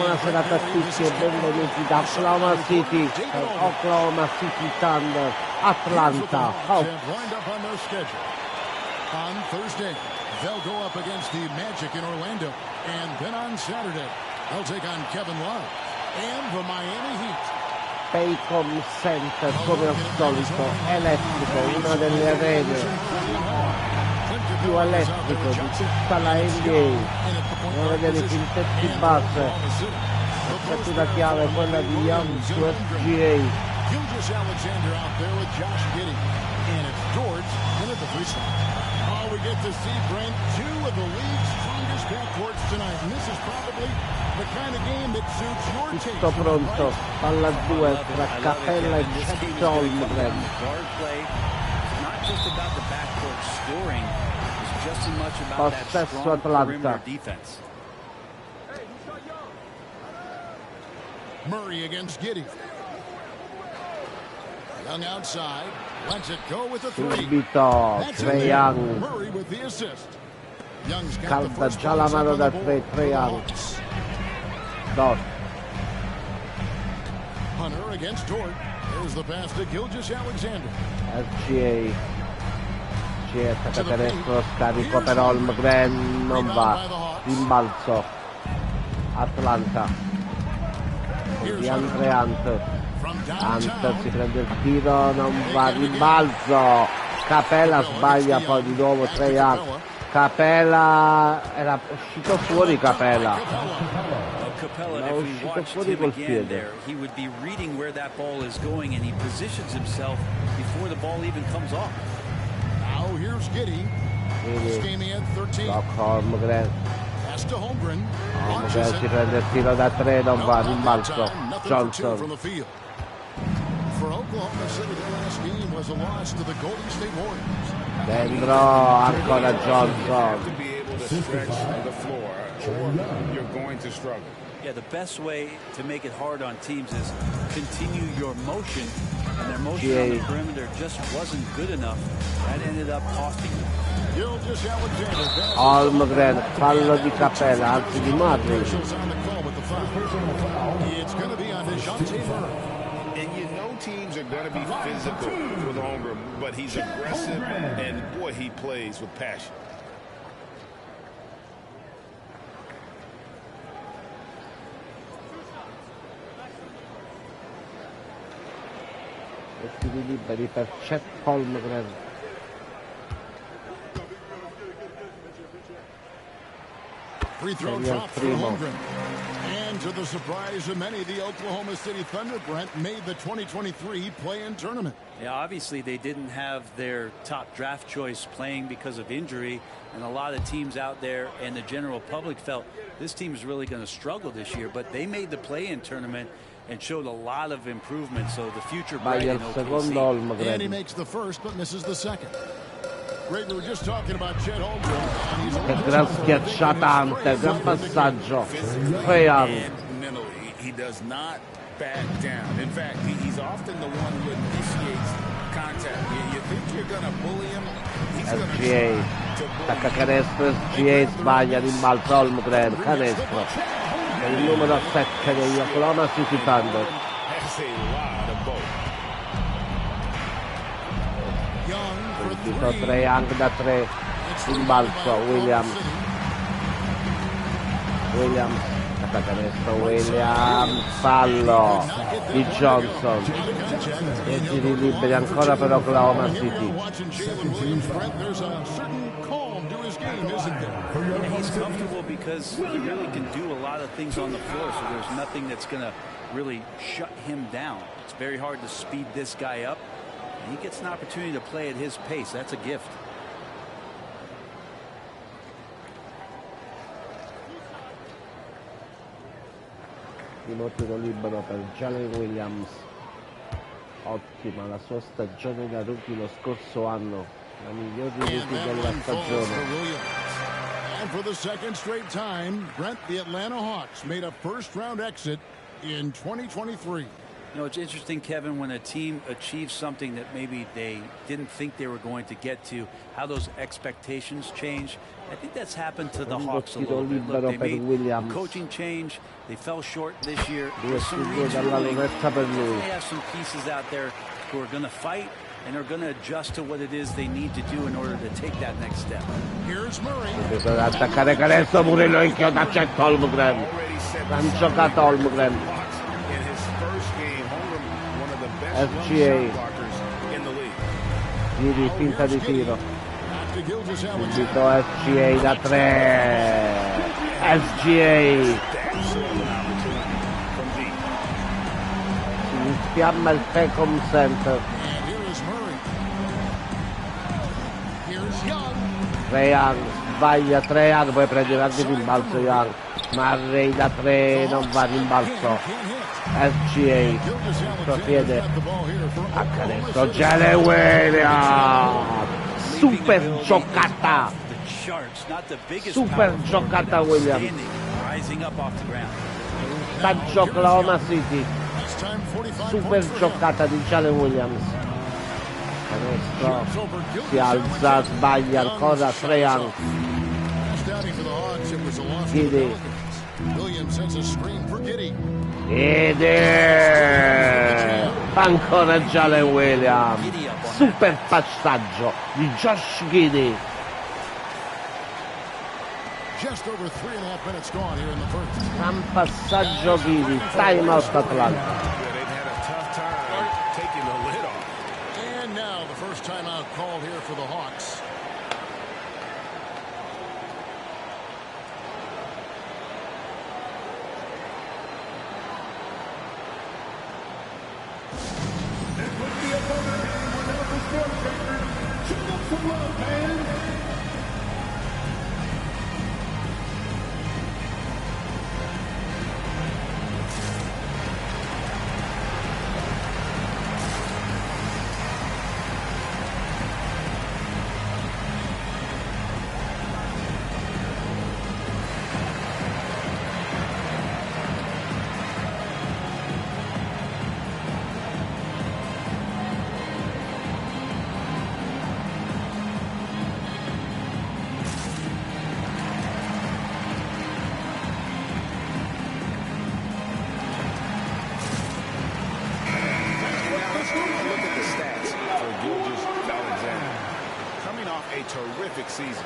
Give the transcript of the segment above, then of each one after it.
buona serata a tutti e benvenuti da Oklahoma City, Oklahoma City Thunder, Atlanta. On Thursday, they'll go up against the Magic in Orlando. And then on Saturday, they'll take on Kevin Love and the Miami Heat. Paycom Center, come al solito, elettrico, una delle arene più elettrico di tutta la NBA. Andiamo a vedere i quintetti base. La chiave è quella di Young su FGA. Gilgeous Alexander out there with Josh Giddey. And it's George in at the free throw. Oh, we get to see, Brent, two of the league's strongest backcourts tonight. And this is probably the kind of game that suits your taste. Tutto pronto, palla 2 tra Capella e Chet Holmgren. Possesso Atlanta. Murray against Giddey. Young outside, lets it go with the three. Subito Trae Young. Murray with the assist. Young's got the Calda first già la mano da Trae Young. Dort. Hunter against Dort. There's the pass to Gilgeous Alexander. FGA. Attacca canestro, scarico per Holmgren, non va. Rimbalzo. Atlanta. Di Andre Hunter si prende il tiro, non va, rimbalzo. Capella sbaglia poi di nuovo Trae Young. Capella era uscito fuori Capella. Capella, if we watched him again there, he would be reading where that ball is going, and he positions himself before the ball even comes off. Now here's Giddey. This game he had 13. Holmgren. Pass to Holmgren. Holmgren si prende il tiro da 3, non va, rimbalzo. Johnson. For Oklahoma City, the last game was a loss to the Golden State Warriors. Dentro ancora Johnson. Yeah, the best way to make it hard on teams is continue your motion, and their motion on the perimeter just wasn't good enough. That ended up costing them. Holmgren, fallo di Capella, anzi di Murray. It's going to be on Dejounte Murray. And you know teams are going to be physical with Holmgren, but he's aggressive, and boy, he plays with passion. E tiri liberi per Chet Holmgren. Free throw drop for Holmgren. And to the surprise of many, the Oklahoma City Thunder, Brent, made the 2023 play-in tournament. Yeah, obviously they didn't have their top draft choice playing because of injury, and a lot of teams out there and the general public felt this team is really going to struggle this year, but they made the play-in tournament and showed a lot of improvement, so the future bright in OKC. And he makes the first but misses the second. Greg, we were just talking about Chet Holmgren. Che gran schiacciatante, gran passaggio. Trae Young. Mentally, he does not back down. In fact, he's often the one who initiates contact. You think you're going to bully him? FGA. Attacca canestro, FGA sbaglia, rimbalzo Holmgren, canestro. È il numero 7 degli Oklahoma City Thunder. Subito Trae Young da 3, rimbalzo Williams, attacca canestro Williams, fallo di Johnson e tiri liberi ancora per Oklahoma City. He's comfortable because he really can do a lot of things on the floor, so there's nothing that's going to really shut him down. It's very hard to speed this guy up. He gets an opportunity to play at his pace. That's a gift. Primo tiro libero per Jalen Williams. Ottima la sua stagione da rookie lo scorso anno, la migliore rookie della stagione. And for the second straight time, Brent, the Atlanta Hawks made a first-round exit in 2023. You know, it's interesting, Kevin, when a team achieves something that maybe they didn't think they were going to get to, how those expectations change. I think that's happened to the Hawks a little bit. Look, they made a coaching change. They fell short this year. There's some retooling. They have some pieces out there who are going to fight and are going to adjust to what it is they need to do in order to take that next step. Here's Murray. Bisogna attaccare canestro, Murillo inchioda, c'è Holmgren. Han giocato Holmgren. FGA. Giri, finta di tiro. Subito FGA da 3. FGA. Si infiamma il Pecom Center. Trae Young, sbaglia Trae Young, poi prende anche rimbalzo Young. Murray da 3, non va rimbalzo. FGA, piede a canestro, Jalen Williams, super giocata Williams, vantaggio Oklahoma City, super giocata di Jalen Williams. Canestro, si alza, sbaglia ancora Trae Young. Giddy. Ed è ancora Jalen Williams, super passaggio di Josh Giddy. Gran passaggio Giddy, time out Atlanta. And now the first timeout called here for the Hawks.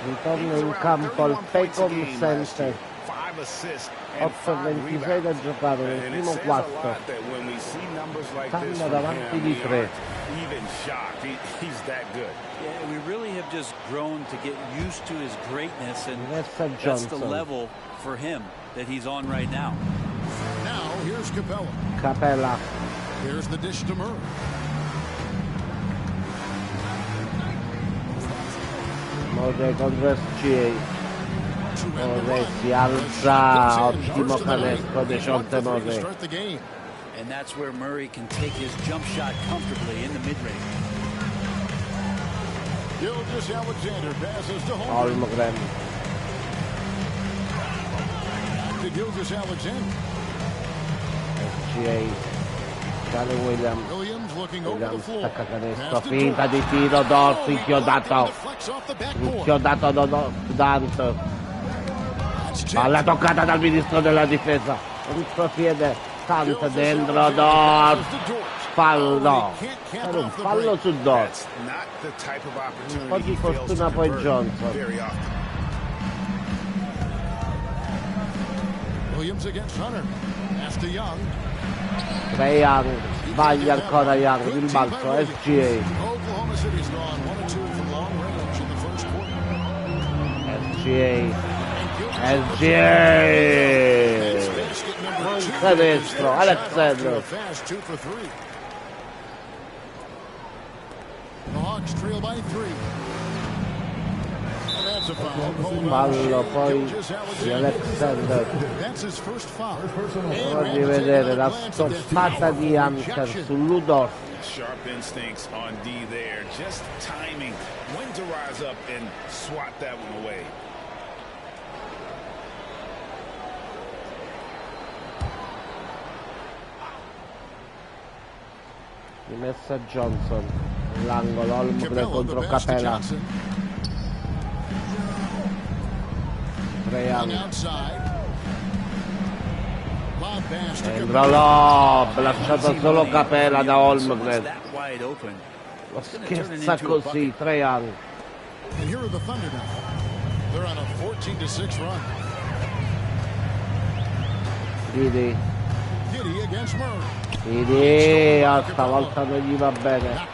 Ritorno in campo al Pecom Center. 8:26 da giocare nel primo quarto. Stanno davanti di 3. Yeah, we really have just grown to get used to his greatness, and that's the level for him that he's on right now. Now here's Capella. Here's the dish to Murray. Mose contro SGA. Mose si alza, ottimo canestro di Shonte Mose. And that's where Murray can take his jump shot comfortably in the mid-range. Gilgeous-Alexander passes to Holmgren. To Gilgeous-Alexander. SGA. Jalen Williams. Williams stacca canestro, finta di tiro, Dort inchiodato da Dant. Palla toccata dal ministro della difesa, contropiede Tant dentro Dort, fallo, era un fallo su Dort, un po' di fortuna poi Johnson. Williams against Hunter, pass to Young. Trae Young, sbaglia ancora Young, rimbalzo SGA. Manca destro, Alexander. Fallo poi di Alexander. Prova di vedere la stoppata di Hunter sull'Udor. Sharp instincts on D there, just timing when to rise up and swat that one away. Rimessa Johnson, l'angolo, Holmgren contro Capella. Trae Young. Sembra lob, lasciato solo Capella da Holmgren. Lo scherza così, Trae Young. And here are the Thunder now. They're on a 14-6 run. Giddy against Murray. Giddy, stavolta non gli va bene.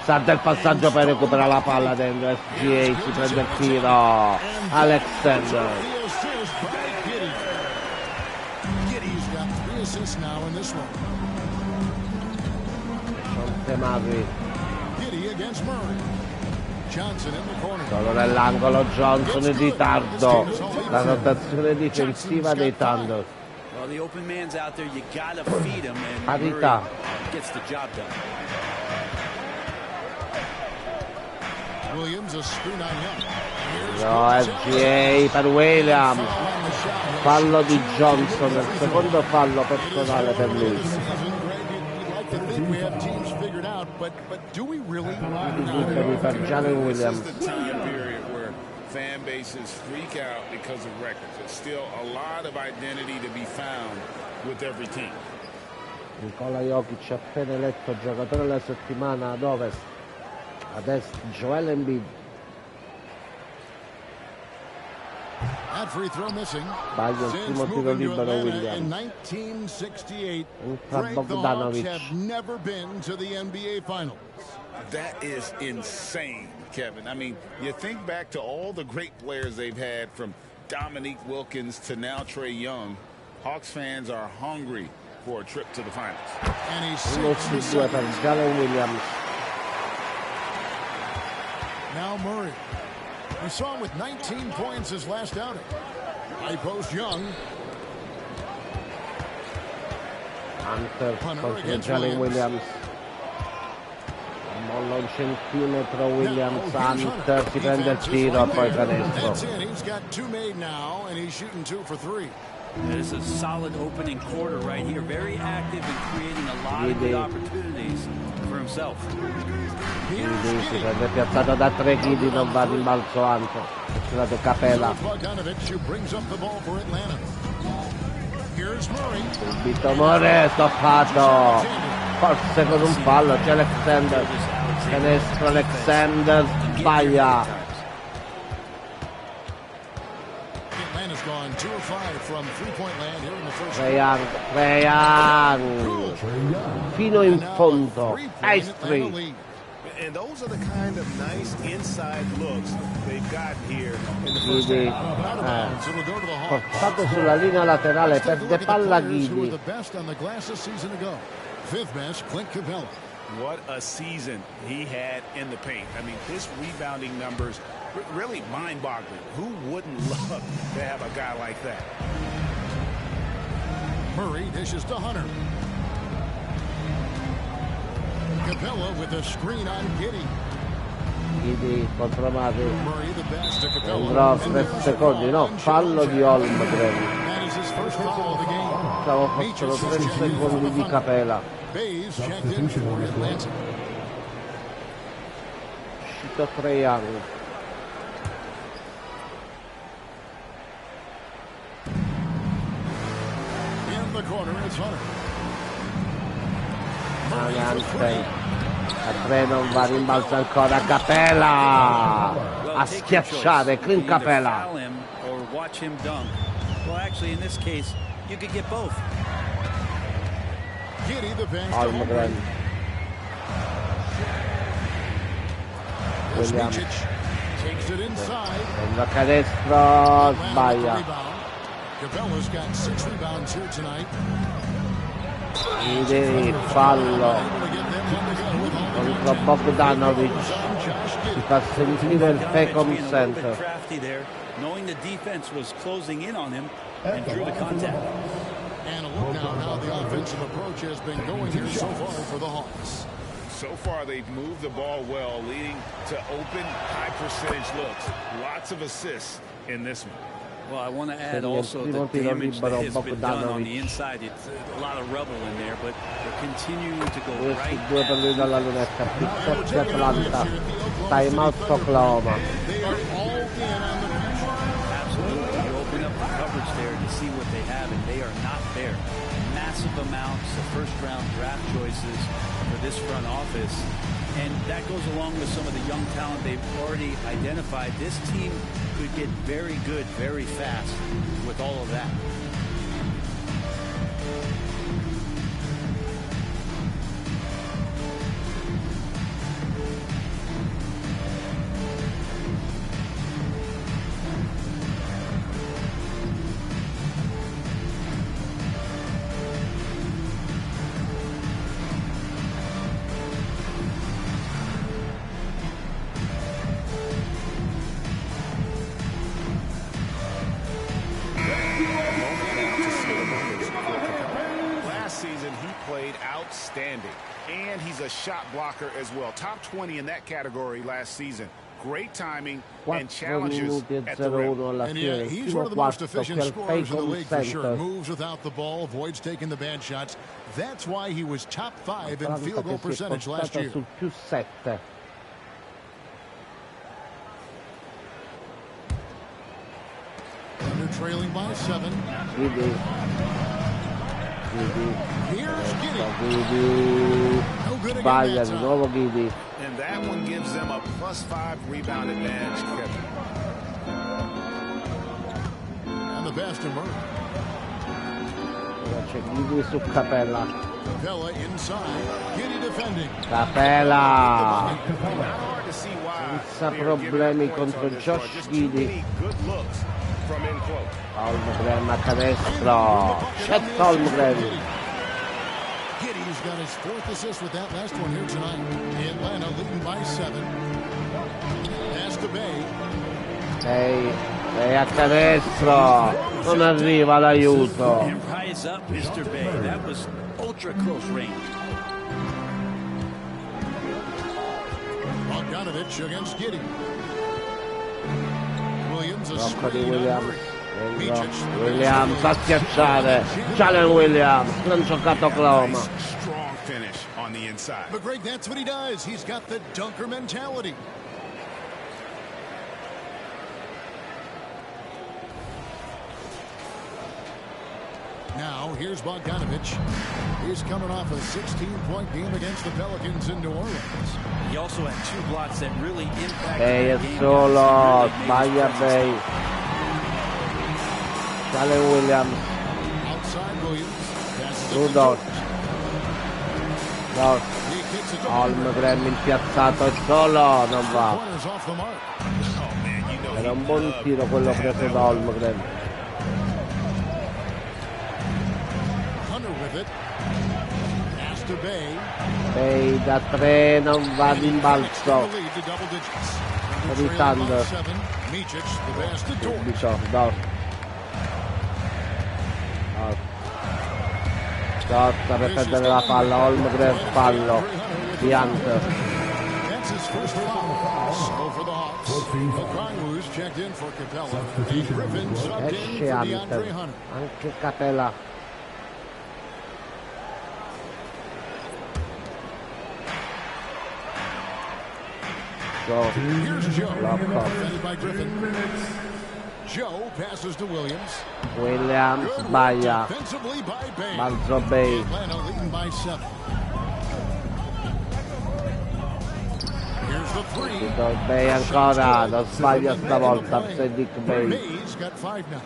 Salta il passaggio per recuperare la palla dentro. SGA si prende il tiro. Alexander. Giddy's got 3 assists now in this one. Murray. Giddy against Murray. Johnson in the corner. Solo nell'angolo Johnson in ritardo. La rotazione difensiva dei Thunder. Well, the open man's out there, you gotta feed him, and Parità. Murray gets the job done. Williams a screen on Young. No, SGA per Williams. Fallo di Johnson, il secondo fallo personale per lui. We have teams figured out, but do we really? Per Jalen Williams. This is the time period where fan bases freak out because of records. There's still a lot of identity to be found with every team. Nikola Jokic appena eletto giocatore della settimana ad Ovest. Ad Est Joel Embiid. That free throw missing. Sbaglia il primo tiro libero Williams. In 1968, Entra Greg, the Hawks Bogdanovic. have never been to the NBA Finals. That is insane, Kevin. I mean, you think back to all the great players they've had, from Dominique Wilkins to now Trae Young. Hawks fans are hungry for a trip to the finals. And he's 1-2 per Jalen Williams. now Murray. We saw him with 19 points his last outing. High post Young. Hunter contro Jalen Williams. Molla un centimetro Williams. Hunter si prende il tiro e poi canestro. That's it. He's got 2 made now, and he's shooting 2 for 3. That is a solid opening quarter right here. Very active and creating a lot of good opportunities for himself. Quindi si prende piazzato da 3 Giddy, non va a rimbalzo Hunter. Scusate Capella. Bogdanovic who brings up the ball for Atlanta. Here's Murray. Subito More stoppato. Forse con un fallo c'è Alexander. Canestro Alexander sbaglia. Atlanta's gone 2 of 5 from three-point land here in the first. Trae Young. Fino in fondo. Ice 3. And those are the kind of nice inside looks they've gotten here in the first Giddy. half. It'll go to the Hawks. Portato sulla linea laterale, perde palla Who were Giddy. the best on the glass a season ago. 5th best, Clint Capella. What a season he had in the paint. I mean, his rebounding numbers really mind-boggling. Who wouldn't love to have a guy like that? Murray dishes to Hunter. Capella with a screen on Giddy. Giddy contro Murray. Murray the best to Capella. Sembrò 3 secondi, no, fallo di Holmgren. That is his first foul of the game. Stavo fossero 3 secondi di Capella. Bays checked in for Atlanta. Uscito Trae Young. In the corner, it's Hunter. Hunter. A 3 non va, rimbalza ancora Capella. A schiacciare Clint Capella. Either foul him or watch him dunk. Well, actually, in this case, you could get both. Giddy the bench. Holmgren. Williams. Takes it inside. Sembra canestro, sbaglia. Capella's got 6 rebounds here tonight. Giddy, fallo contro Bogdanovic. Si fa sentire il Pecom Center. Crafty there, knowing the defense was closing in on him and drew the contact. And a look now how the offensive approach has been going here so far for the Hawks. So far, they've moved the ball well, leading to open, high-percentage looks. Lots of assists in this one. Well, I want to add also the damage that has been done on the inside. It's a lot of rubble in there, but they're continuing to go right due per lui dalla lunetta, Pistons Atlanta, time out Oklahoma. Absolutely. You open up the coverage there to see what they have, and they are not there. Massive amounts of first-round draft choices for this front office. And that goes along with some of the young talent they've already identified. This team could get very good very fast with all of that. Outstanding, and he's a shot blocker as well. Top 20 in that category last season. Great timing and challenges at the rim. And yeah, he's one of the most efficient scorers in the league for sure. Moves without the ball, avoids taking the bad shots. That's why he was top 5 in field goal percentage last year. Sul più 7. They're trailing by 7. Here's Giddey. No good Sbaglia again di nuovo Giddey. And that one gives them a +5 rebound advantage, Kevin. And the best emerge. C'è Giddey su Capella. Capella inside. Giddey defending. Capella. Senza problemi contro Josh Giddey. Holmgren a canestro. Chet Holmgren. Giddey's got his 4th assist with that last one here tonight. Atlanta leading by 7. Pass to Bay. Bay a canestro. Non arriva l'aiuto. And rise up, Mr. Bay. That was ultra close range. Bogdanovich against Giddey. Williams a Blocco di screen Williams. on 3. Williams a schiacciare. Jalen Williams. Non giocato Oklahoma. Strong finish on the inside. But Greg, that's what he does. He's got the dunker mentality. Now, here's Bogdanovich. He's coming off a 16-point game against the Pelicans in New Orleans. He also had 2 blocks that really impacted Bay the è game. solo. Sbaglia Bay. Jalen Williams. Outside Williams. Rudolph. Holmgren impiazzato è solo. Non va. Era un buon tiro quello preso da Holmgren. Bay da 3 non va d'imbalzo. Ritando subito Dort per perdere la palla. Holmgren fallo di Hunter. Esce Hunter, anche Capella. Here's Joe. Blocco. Defended by Griffin. Joe passes to Williams. Williams sbaglia. Defensively by Bay. Balzo Bay. Atlanta leading by 7. Here's the 3. Bay ancora, non sbaglia stavolta. Dick Bay. Bay's got 5 now.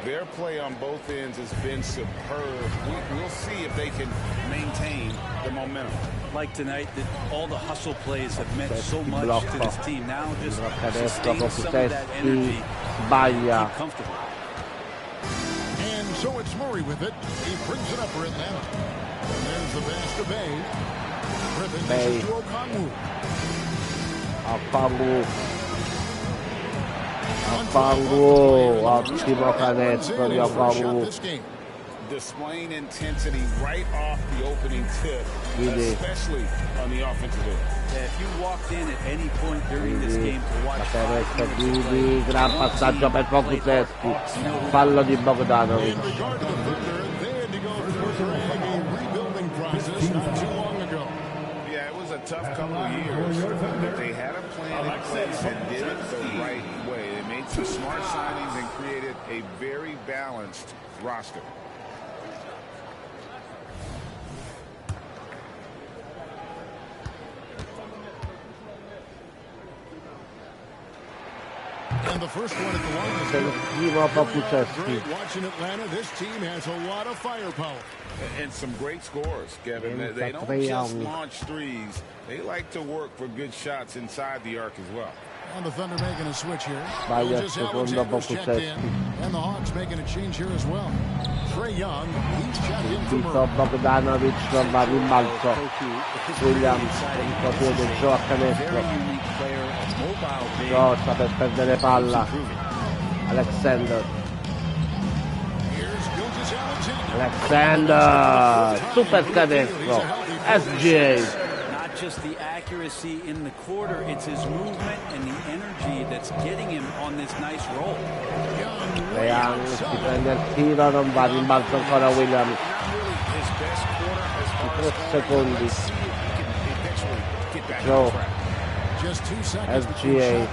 Their play on both ends has been superb. We'll see if they can maintain the momentum. Like tonight, that all the hustle plays have meant so much to this team. Now just sustain some of that energy. Sbaglia. Keep comfortable. And so it's Murray with it. He brings it up for Atlanta. And there's the pass to Bay. Griffin misses to Okongwu. Okongwu, ottimo canestro di Okongwu. displaying intensity right off the opening tip, especially on the offensive end. Yeah, if you walked in at any point during this game to watch gran passaggio per Pokusevski, fallo di Bogdanovic. Yeah, it was a tough couple of years, but they had a plan in place and did it the right way. They made some smart signings and created a very balanced roster. And the first one at the line is Pokusevski. watching Atlanta. This team has a lot of firepower. And some great scores, Kevin. They don't just launch threes. They like to work for good shots inside the arc as well. And the Thunder making a switch here. Sbaglia secondo Pokusevski. And the Hawks making a change here as well. Trae Young, he's checked in for Tito Bogdanovic non va rimbalzo. Williams un po' più del gioco a canestro. Grossa per perdere palla. Alexander. Super canestro. SGA. Just the accuracy in the quarter, it's his movement and the energy that's getting him on this nice roll. Young si prende il tiro, non va, rimbalzo ancora Williams. 3 secondi. Joe. SGA.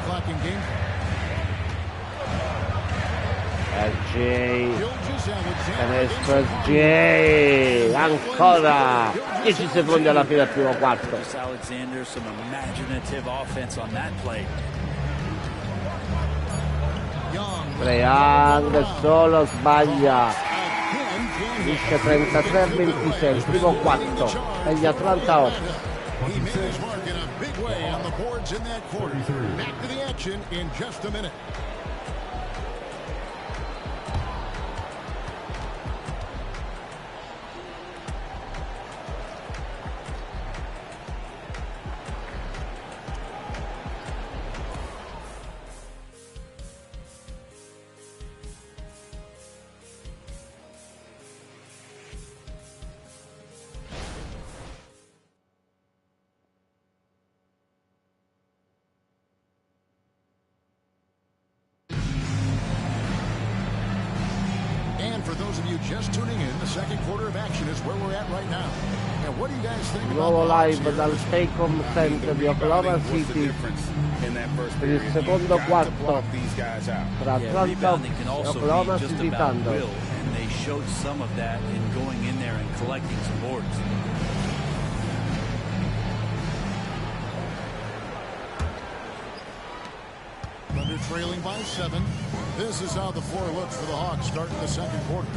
Canestro SGA. Ancora 10 secondi alla fine del primo quarto. Alexander, some imaginative offense on that play. Trae Young solo sbaglia. Finisce 33-26, il primo quarto e gli Atlanta Hawks. He made his mark in a big way on the boards in that quarter. Back to the action in just a minute. For those of you just tuning in, the second quarter of action is where we're at right now. And what do you guys think about Nuovo live dal Staples Center di Oklahoma City per il secondo quarto tra Atlanta e Oklahoma City Thunder. And they showed some of that in going in there and collecting some boards. Thunder trailing by 7. This is how the floor looks for the Hawks starting the second quarter.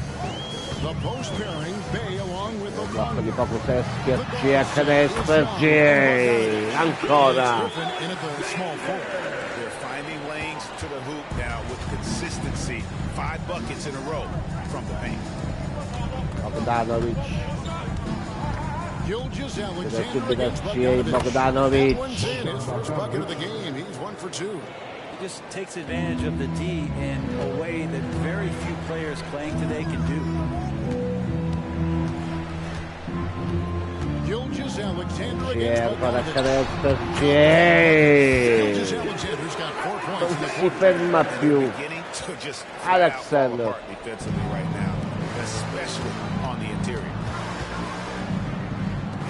The post pairing, Bay along with Blocco di O'Connor. Pokusevski, SGA canestro, SGA ancora. They're finding lanes to the hoop now with consistency. 5 buckets in a row from the paint. Bogdanovic. Gilgeous Subito Alexander SGA, Bogdanovic. his first bucket of the game. He's 1 for 2. He just takes advantage of the D in a way that very few players playing today can do. Gilgeous Alexander SGA ancora against canestro, Gilgeous SGA. Alexander's got 4 points Non in the si ferma più. Beginning to just Alexander. fall apart defensively right now, especially on the interior.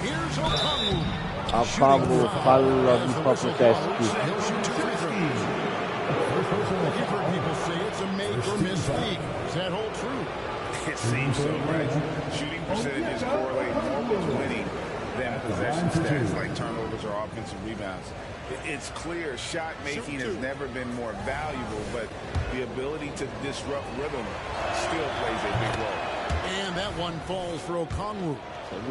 Here's O'Connor. Ocongwu, fallo di Pokusevski. He'll shoot 2 free throws. You've heard people say it's a make or miss league. Does that hold true? It seems so, right? Shooting percentages correlate more with winning than possession stats like turnovers or offensive rebounds. It's clear shot making has never been more valuable, but the ability to disrupt rhythm still plays a big role. And that one falls for O'Connor.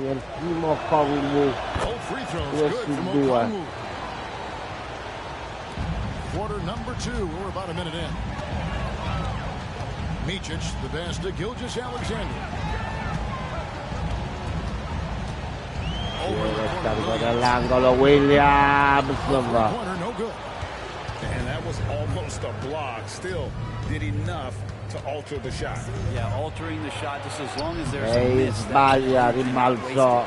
Il primo Ocongwu. Both free throws 2 good su from 2. O'Connor. Quarter number 2. We're about a minute in. Micic, the best to Gilgeous Alexander. Scarico dall'angolo, Williams non va. Corner, no good. And that was almost a block. Still did enough to alter the shot. Yeah, altering the shot just as long as there's a E miss. sbaglia, rimbalzo.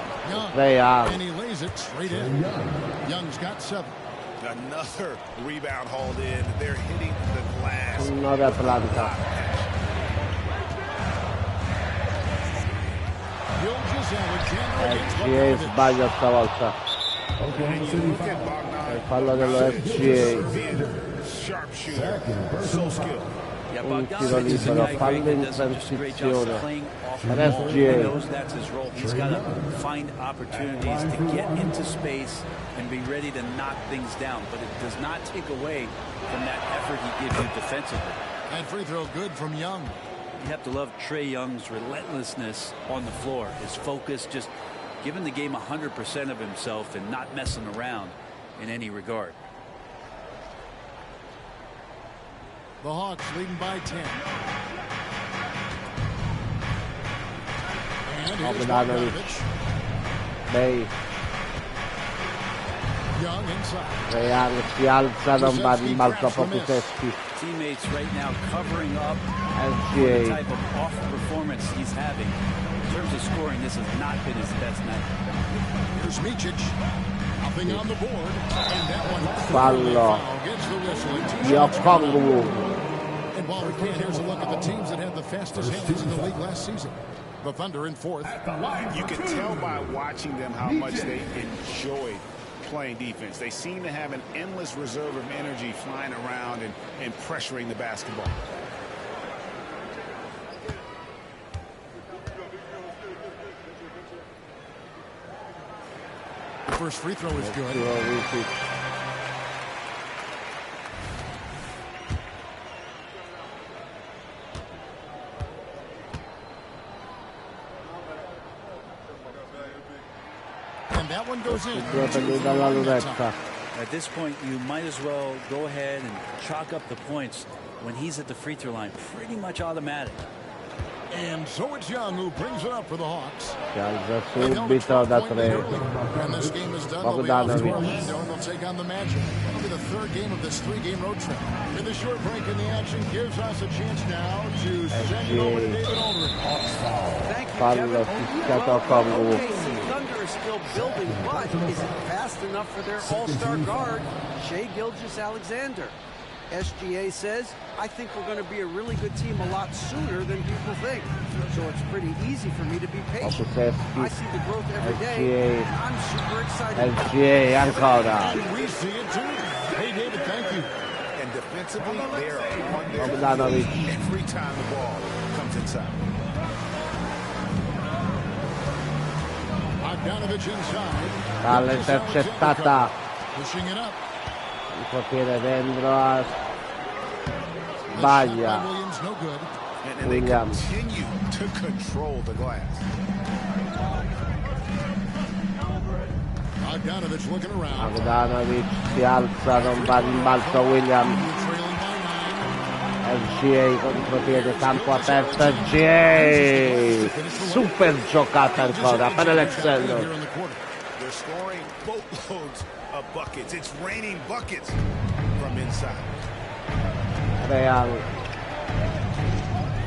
Trae Young. And he lays it straight in. Young's got 7. Another rebound hauled in. They're hitting the glass. 9 Atlanta. FGA sbaglia stavolta. Il fallo dello FGA. Un tiro libero, fallo in transizione per FGA. knows that's his role. He's got to find opportunities to get into space and be ready to knock things down. But it does not take away from that effort he gives you defensively. And free throw good from Young. You have to love Trae Young's relentlessness on the floor. His focus, just giving the game 100% of himself and not messing around in any regard. The Hawks leading by 10. And here's Bogdanovich. Bay. Young inside. Trae Young si alza da un rimbalzo a pochi testi. Teammates right now covering up the FGA. type of off performance he's having. In terms of scoring, this has not been his best night. Here's Micic. Nothing on the board. And that one. Fallo Gets the whistle. di Okongwu. And while we can, here's a look at the teams that had the fastest hands in the league last season. The Thunder in 4th. You can tell by watching them how much they enjoyed playing defense. They seem to have an endless reserve of energy flying around and pressuring the basketball. The first free throw is good. And that one goes in. Dalla lunetta. At this point, you might as well go ahead and chalk up the points when he's at the free throw line. Pretty much automatic. And so it's Young who brings it up for the Hawks. Si alza subito da 3. And this game is done. They'll be off to Bogdanovich. Orlando and they'll take on the Magic. It'll be the 3rd game of this 3-game road trip. And the short break in the action gives us a chance now to send it over to David Aldridge. Thank you, Fallo Kevin. fischiato a Okongwu. Okay, the Thunder is still building, but is it fast enough for their all-star guard, Shai Gilgeous-Alexander? SGA says, I think we're going to be a really good team a lot sooner than people think. So it's pretty easy for me to be patient. I see the growth every day, and I'm super excited. FGA ancora. We see it too. Hey, David, thank you. And defensively, they're on their Bogdanovich. feet every time the ball comes inside. Bogdanovich inside. Palla intercettata. Pushing it up. Il portiere dentro. Sbaglia. Williams, no good. And they Williams. continue to control the glass. Bogdanovich looking around. Bogdanovich si alza, non va rimbalzo Williams. Trailing by 9. FGA contropiede, campo aperto, FGA. Super giocata ancora per Alexander. Here in the quarter. They're scoring boatloads of buckets. It's raining buckets from inside. Real.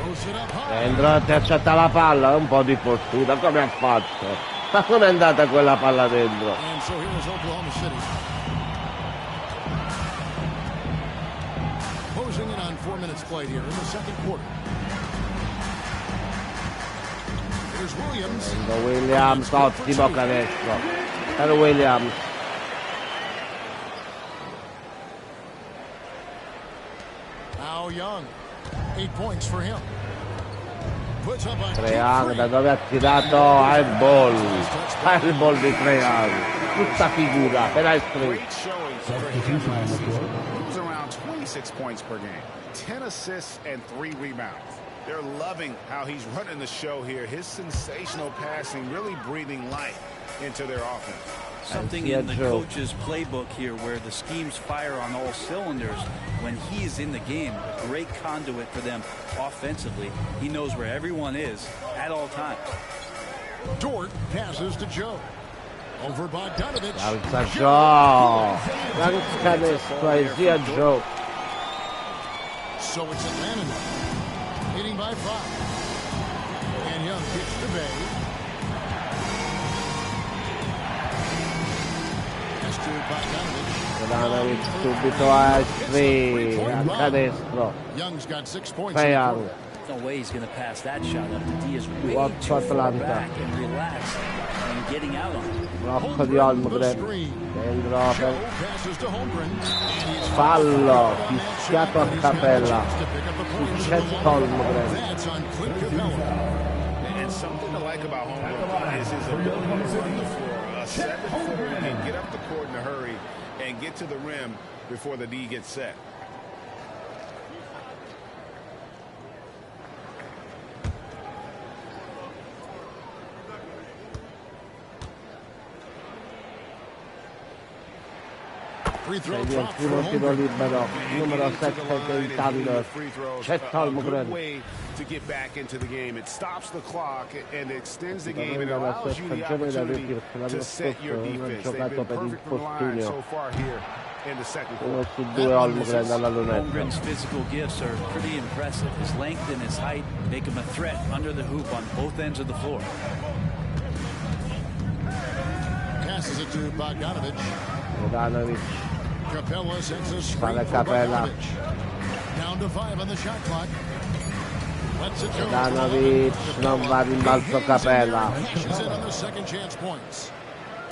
Throws it up high. Dentro, intercetta la palla, un po' di fortuna, come ha fatto? Ma come è andata quella palla dentro? And so here is Oklahoma City. Closing in on 4 minutes played here in the second quarter. Here's Williams. Williams, ottimo canestro per Williams. Now Young. 8 points for him. Puts up a Trae Young, da dove ha tirato airball. Airball di Trae Young. Tutta figura, perestri. Great showing for him last season. He was around 26 points per game, 10 assists and 3 rebounds. They're loving how he's running the show here. His sensational passing really breathing life into their offense. Something in the coach's playbook here where the schemes fire on all cylinders when he is in the game. A great conduit for them offensively. He knows where everyone is at all times. Dort passes to Joe. Over Bogdanovich. Alza Joe. Gran canestro, sia Joe. So it's Atlanta. by 5. And Young kicks to Bay. That's to Bogdanovic subito a Estri, a canestro. Young's got 6 points. Young. No way he's going to pass that shot up. The D is way What too far Atlanta. back and relaxed and getting out on it. Blocco di Holmgren. Dentro Joe passes to Holmgren. And he's fallo, fischiato a Capella. Su Chet Holmgren. That's on Clint Capella. And something to like about Holmgren is his ability to run the floor. A 7-footer and get up the court in a hurry and get to the rim before the D gets set. Free throw Il drop for primo tiro Holmgren. libero, numero 7 dei Thunder, Chet Good Holmgren. way to get back into the game. It stops the clock and extends the game and Dalla allows you the stagione da opportunity rookie, perché to l'anno set scorso your non ha defense. They've giocato been per perfect from the line infortunio. so far here in the second 1 quarter. su 2 Holmgren dalla lunetta. Holmgren's physical gifts are pretty impressive. His length and his height make him a threat under the hoop on both ends of the floor. Passes it to Bogdanovic. Bogdanovic, Capella sends a screen Fala for Capella. Bogdanovic. Down to 5 on the shot clock. Lets it go. Bogdanovic, non va a rimbalzo Capella. Cashes in on the second chance points.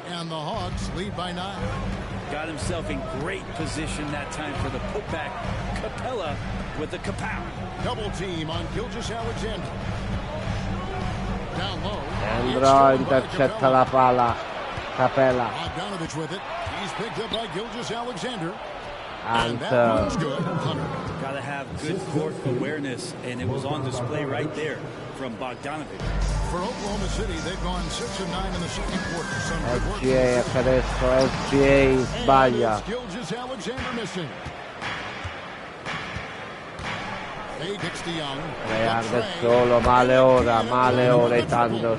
And the Hawks lead by 9. Got himself in great position that time for the putback. Capella with the kapow. Double team on Gilgeous-Alexander. Down low. Andro intercetta la palla. Capella. Bogdanovic with it. He's picked up by Gilgeous-Alexander. And And that one's good. Hunter. Got to have good court awareness, and it was on display right there from Bogdanovic. For Oklahoma City, they've gone 6 of 9 in the second quarter. Some good work. SGA a canestro, SGA sbaglia. And it's Gilgeous-Alexander missing. They kicks to Young. Real solo, male ora i Thunder.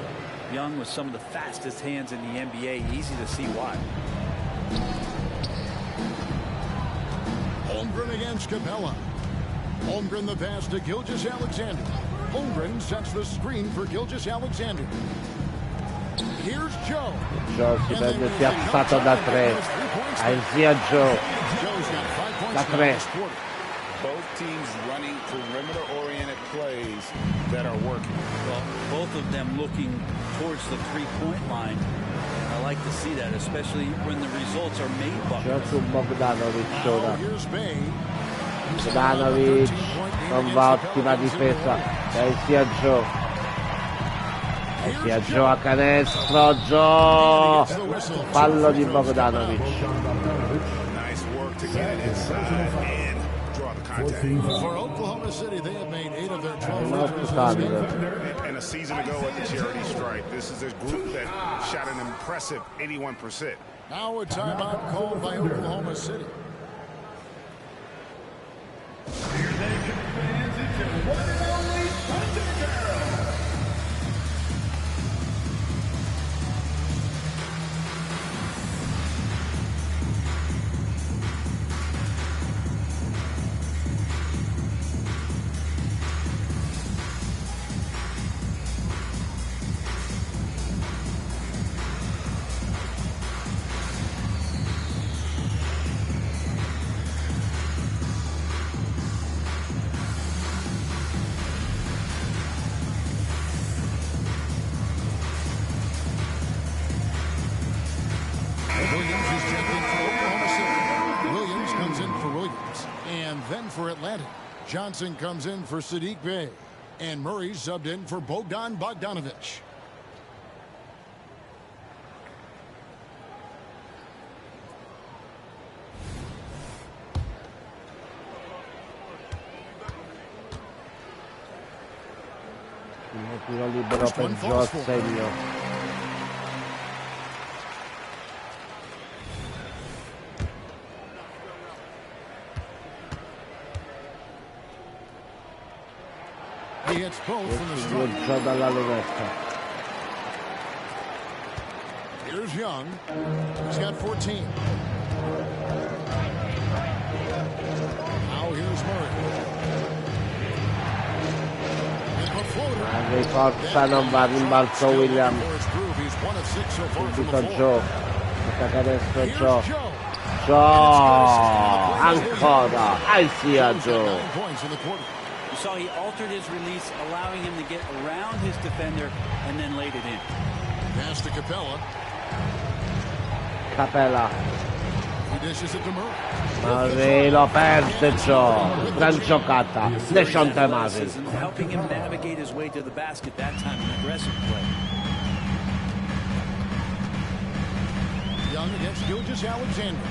Young with some of the fastest hands in the NBA. Easy to see why. Holmgren against Capella. Holmgren the pass to Gilgeous-Alexander. Holmgren sets the screen for Gilgeous-Alexander. Here's Joe. Joe si vede piazzato da 3. Asia Joe Joe's got 5 points da now in 3. this quarter. Both teams running perimeter-oriented plays that are working. Well, both of them looking towards the three-point line. I like to see that, especially when the results are made Joe buckets. su Bogdanovic Now ora. here's Bay. Bogdanovic non va, ottima difesa da Asia Joe. Asia Joe a canestro, Joe. Fallo di Bogdanovic. Nice work to get it inside and draw the contact. For Oklahoma City, they have made 8 of their 12 Not free throws this game. Thunder. And a season ago at the charity stripe, this is a group that shot an impressive 81%. Now a timeout called by Oklahoma City. Williams is checked in for Oklahoma City. Williams comes in for Williams. And then for Atlanta, Johnson comes in for Sadiq Bey. And Murray subbed in for Bogdan Bogdanovic. Un tiro libero per Joe a segno. He hits both from the Due stripe. Joe dalla lunetta. Here's Young. He's got 14. Now here's Murray. Riforza, non va in balzo Williams. Subito Joe. Questa canestro Joe. Joe! Ancora! Aisia Joe! You saw he altered his release, allowing him to get around his defender and then laid it in. Pass to Capella. Capella. He dishes it to Murray. Murray lo perde Joe. Gran giocata. Deshonte Murray. Helping him navigate his way to the basket that time in aggressive play. Young against Gilgeous-Alexander.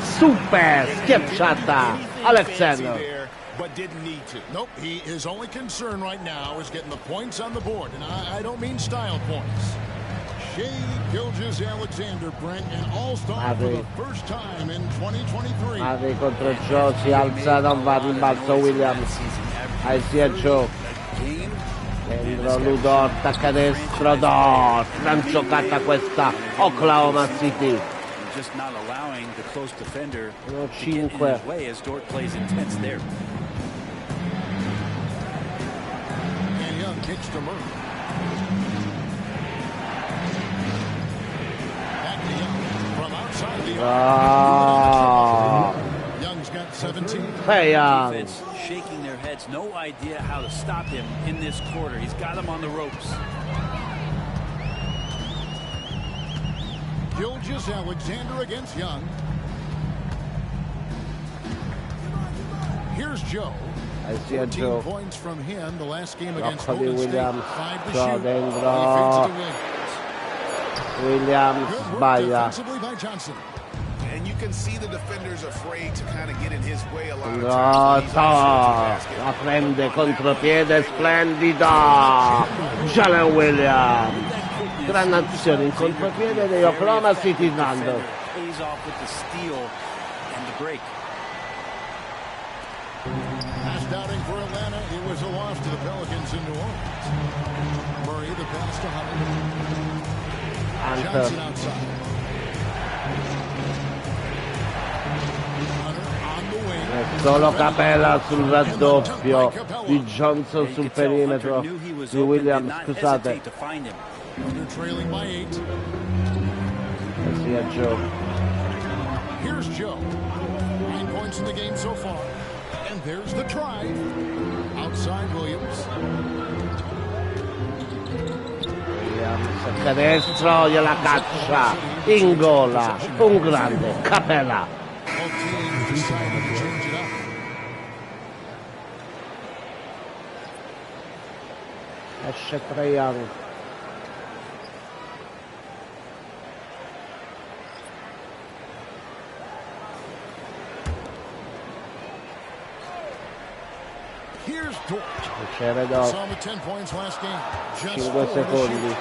Super schiacciata Alexander. But didn't need to. Nope, his only concern right now is getting the points on the board. And I don't mean style points. Shai Gilgeous-Alexander, Brent, an all-star for the first time in 2023. Murray contro Joe, si alza, non va in balzo Williams. Aisia Joe. Dentro Ludort, a canestro Dort. Gran giocata questa Oklahoma City. Just not allowing the close defender to No, get in his way as Dort plays intense there. And Young kicks to Murray. Back to Young from outside the arc. Young's got 17. Hey, Defense shaking their heads, no idea how to stop him in this quarter. He's got him on the ropes. Gilgeous-Alexander against Young. Here's Joe. Aisia 14 Joe. points from him the last game against Rocco di Golden State. Williams. 5 to Joe shoot. dentro. He feeds it to Williams. Williams Good work sbaglia. defensively by Johnson. And you can see the defenders afraid to kind of get in his way a lot of No, times. la prende contropiede splendido Jalen Williams, gran azione in contropiede di Oklahoma City Thunder. Pays off with the steal and the break. Pass downing for Atlanta. It was a loss to the Pelicans in New Orleans. Murray the pass to Hunter. Johnson outside. Solo Capella sul raddoppio di Johnson sul perimetro di Williams, scusate. Trailing by 8. Sia Joe. Here's Joe. 9 points in the game so far. And there's the try. Outside Williams. Williams canestro, gliela caccia in gola, un grande Capella. Both teams decided to change it up. Esce Trae Young. Here's Dort. Riceve Dort. Saw him with 10 points last game. Just 5 4 to secondi. shoot.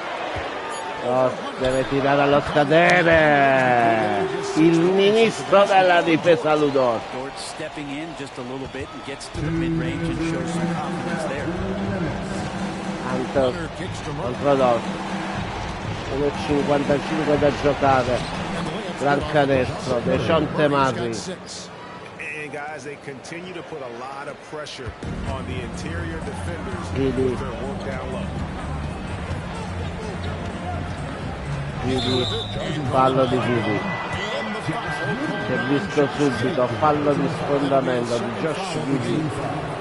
Dort deve tirare allo scadere. Il ministro della difesa Ludort. Dort stepping in just a little bit and gets to the mid-range and shows some confidence there. Hunter Hunter kicks to Murray. contro Dort. 1:55 da giocare. Gran canestro, Deshonte Murray. And guys, they continue to put a lot of pressure on the interior defenders Giddy. with their work down low. Giddy, fallo di Giddy. Si è visto subito, fallo di sfondamento di Josh Giddy.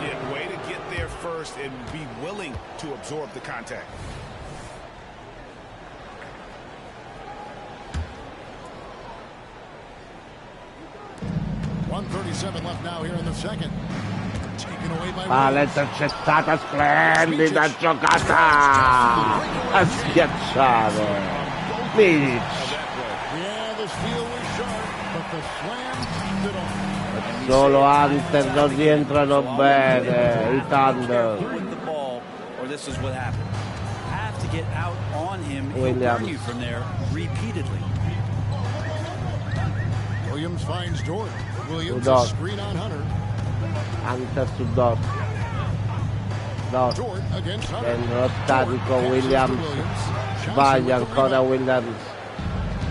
Yeah, way to get there first and be willing to absorb the contact. .137 left now here in the second. Taken away by Palla Williams. intercettata, splendida giocata a schiacciare Milic. Yeah, the steal was sharp, but the slam stood on. Solo Hunter non rientrano bene i Thunder. With the ball, or this is what happened. Have to get out on him. He'll Williams. burn you from there repeatedly. Williams finds Dort. Williams Dort. a screen on Hunter. Hunter su Dort. Dort Dort against Hunter. dentro statico, Williams sbaglia ancora Williams.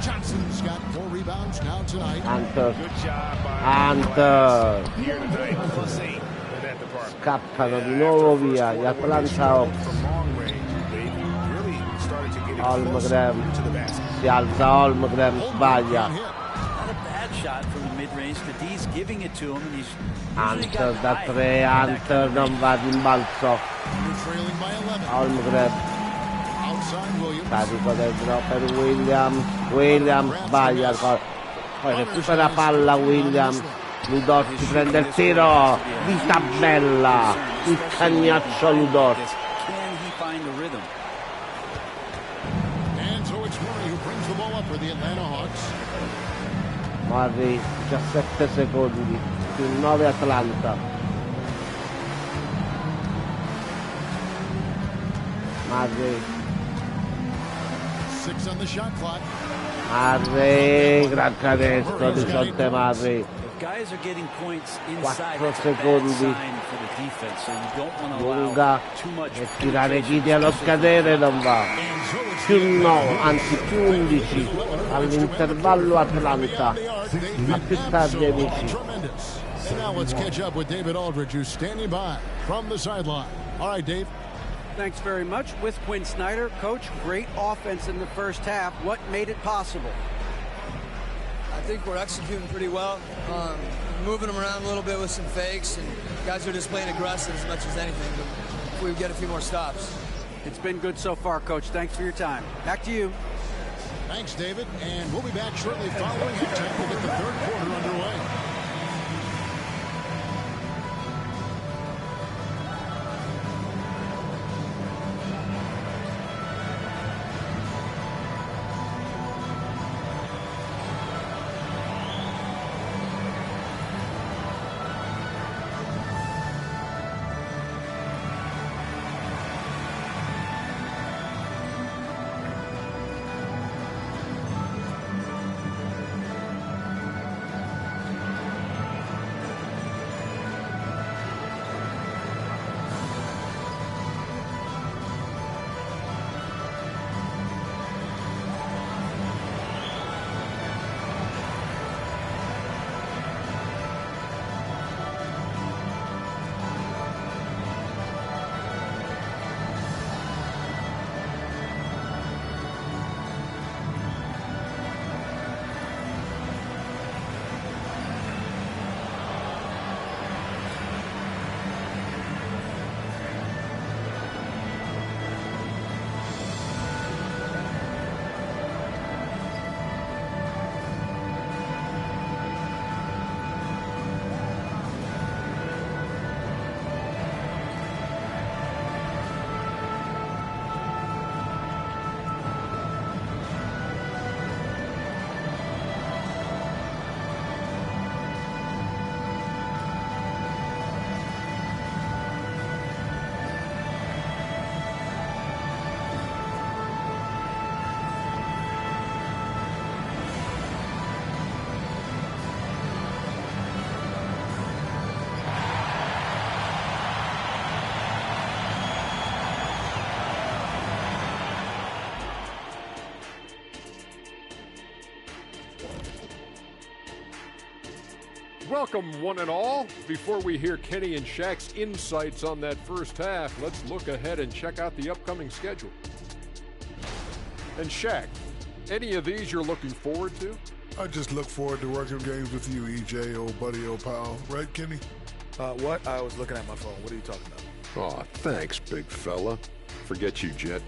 Johnson's got 4 rebounds now tonight. Hunter, Good job by Hunter. here tonight. +8 in that scappano di nuovo via gli Atlanta Hawks. Holmgren si alza, Holmgren sbaglia. Hunter da 3, Hunter non va di imbalzo. Holmgren carico dentro per Williams sbaglia, poi recupera palla Williams. Ludorti prende il tiro, vita bella, il cagnaccio Ludorti. Murray 17 secondi più 9 Atlanta. Murray gran canestro di Jonte Murray. 4 secondi lunga e tirare Chidi allo scadere non va, più 9, anzi più 11 all'intervallo Atlanta. A più tardi amici. And now let's catch up with David Aldridge, who's standing by from the sideline. All right, Dave. Thanks very much. With Quinn Snyder, Coach, great offense in the first half. What made it possible? I think we're executing pretty well. Moving them around a little bit with some fakes, and guys are just playing aggressive as much as anything. But if we get a few more stops. It's been good so far, Coach. Thanks for your time. Back to you. Thanks, David. And we'll be back shortly following halftime to get the third quarter underway. Welcome, one and all. Before we hear Kenny and Shaq's insights on that first half, let's look ahead and check out the upcoming schedule. And Shaq, any of these you're looking forward to? I just look forward to working games with you, EJ, old buddy, old pal. Right, Kenny? What? I was looking at my phone. What are you talking about? Aw, thanks, big fella. Forget you, Jet.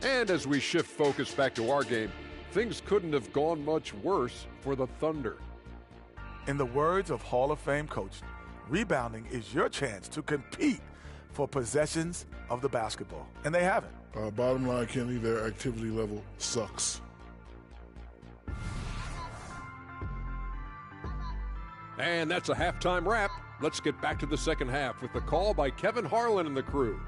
And as we shift focus back to our game, things couldn't have gone much worse for the Thunder. In the words of Hall of Fame coach, rebounding is your chance to compete for possessions of the basketball. And they haven't. Bottom line, Kenny, their activity level sucks. And that's a halftime wrap. Let's get back to the second half with the call by Kevin Harlan and the crew.